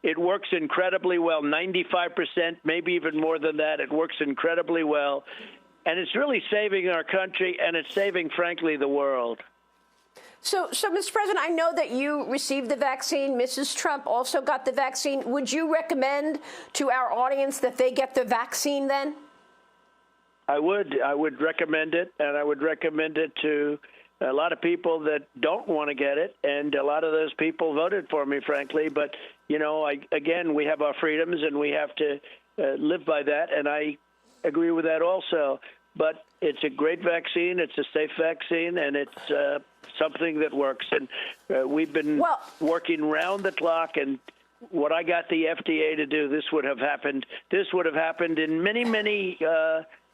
It works incredibly well, 95%, maybe even more than that. It works incredibly well. And it's really saving our country, and it's saving, frankly, the world. So, Mr. President, I know that you received the vaccine. Mrs. Trump also got the vaccine. Would you recommend to our audience that they get the vaccine then? I would recommend it, and I would recommend it to a lot of people that don't want to get it, and a lot of those people voted for me, frankly. But, you know, again, we have our freedoms, and we have to live by that, and I agree with that also. But it's a great vaccine. It's a safe vaccine, and it's something that works. And we've been working round the clock, and what I got the FDA to do, this would have happened. This would have happened in many, many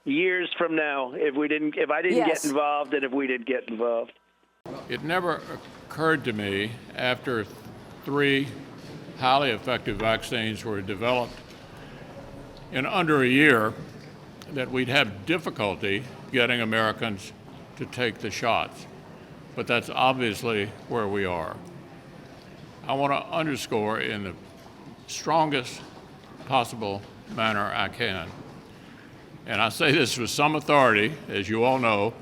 years from now if I didn't get involved and if we didn't get involved. It never occurred to me after 3 highly effective vaccines were developed in under a year that we'd have difficulty getting Americans to take the shots. But that's obviously where we are. I want to underscore in the strongest possible manner I can, and I say this with some authority, as you all know,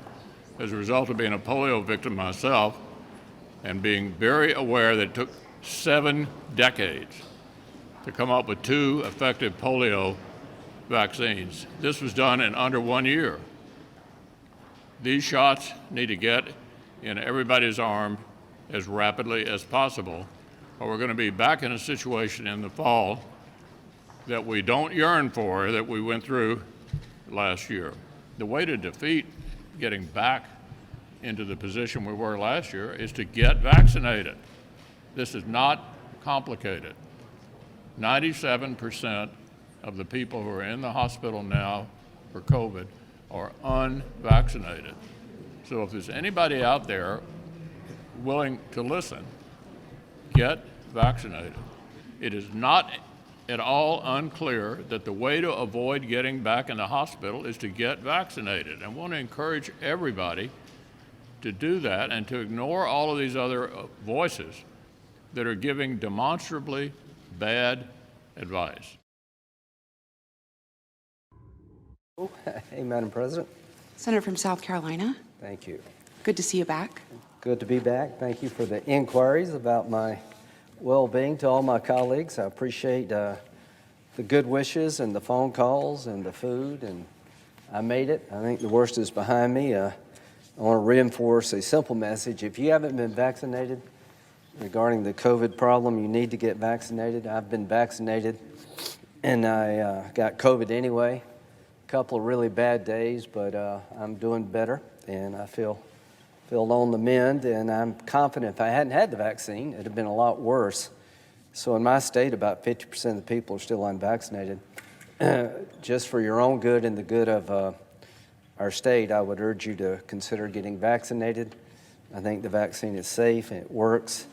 as a result of being a polio victim myself and being very aware that it took 7 decades to come up with 2 effective polio vaccines. This was done in under 1 year. These shots need to get in everybody's arm as rapidly as possible, or we're going to be back in a situation in the fall that we don't yearn for, that we went through last year. The way to defeat getting back into the position we were last year is to get vaccinated. This is not complicated. 97% of the people who are in the hospital now for COVID are unvaccinated. So if there's anybody out there willing to listen, get vaccinated. It is not at all unclear that the way to avoid getting back in the hospital is to get vaccinated. I want to encourage everybody to do that and to ignore all of these other voices that are giving demonstrably bad advice. Hey, Madam President. Senator from South Carolina. Thank you. Good to see you back. Good to be back. Thank you for the inquiries about my well-being to all my colleagues. I appreciate the good wishes and the phone calls and the food, and I made it. I think the worst is behind me. I want to reinforce a simple message. If you haven't been vaccinated regarding the COVID problem, you need to get vaccinated. I've been vaccinated, and I got COVID anyway. A couple of really bad days, but I'm doing better, and I feel on the mend, and I'm confident if I hadn't had the vaccine, it'd have been a lot worse. So in my state, about 50% of the people are still unvaccinated. Just for your own good and the good of our state, I would urge you to consider getting vaccinated. I think the vaccine is safe, and it works,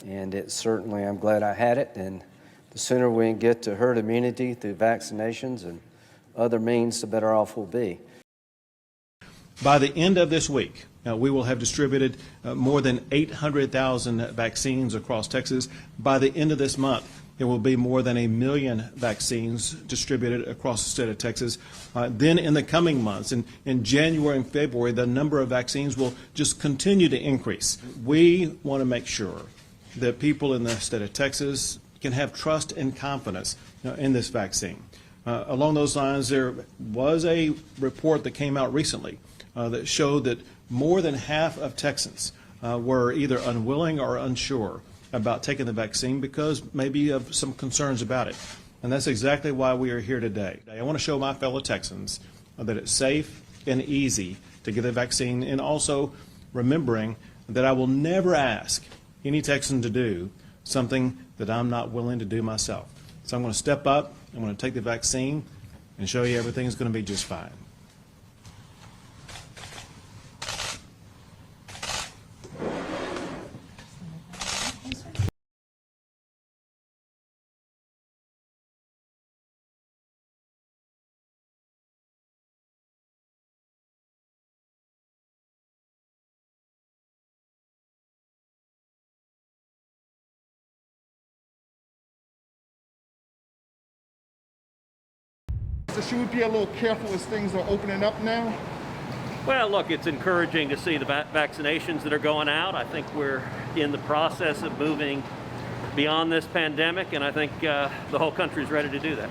and it certainly, I'm glad I had it, and the sooner we can get to herd immunity through vaccinations and other means, the better off we'll be. By the end of this week, we will have distributed more than 800,000 vaccines across Texas. By the end of this month, there will be more than 1 million vaccines distributed across the state of Texas. Then in the coming months, in January and February, the number of vaccines will just continue to increase. We want to make sure that people in the state of Texas can have trust and confidence in this vaccine. Along those lines, there was a report that came out recently that showed that more than half of Texans were either unwilling or unsure about taking the vaccine because maybe of some concerns about it. And that's exactly why we are here today. I want to show my fellow Texans that it's safe and easy to get the vaccine, and also remembering that I will never ask any Texan to do something that I'm not willing to do myself. So I'm going to step up, I'm going to take the vaccine and show you everything's going to be just fine. So should we be a little careful as things are opening up now? Well, look, it's encouraging to see the vaccinations that are going out. I think we're in the process of moving beyond this pandemic, and I think the whole country is ready to do that.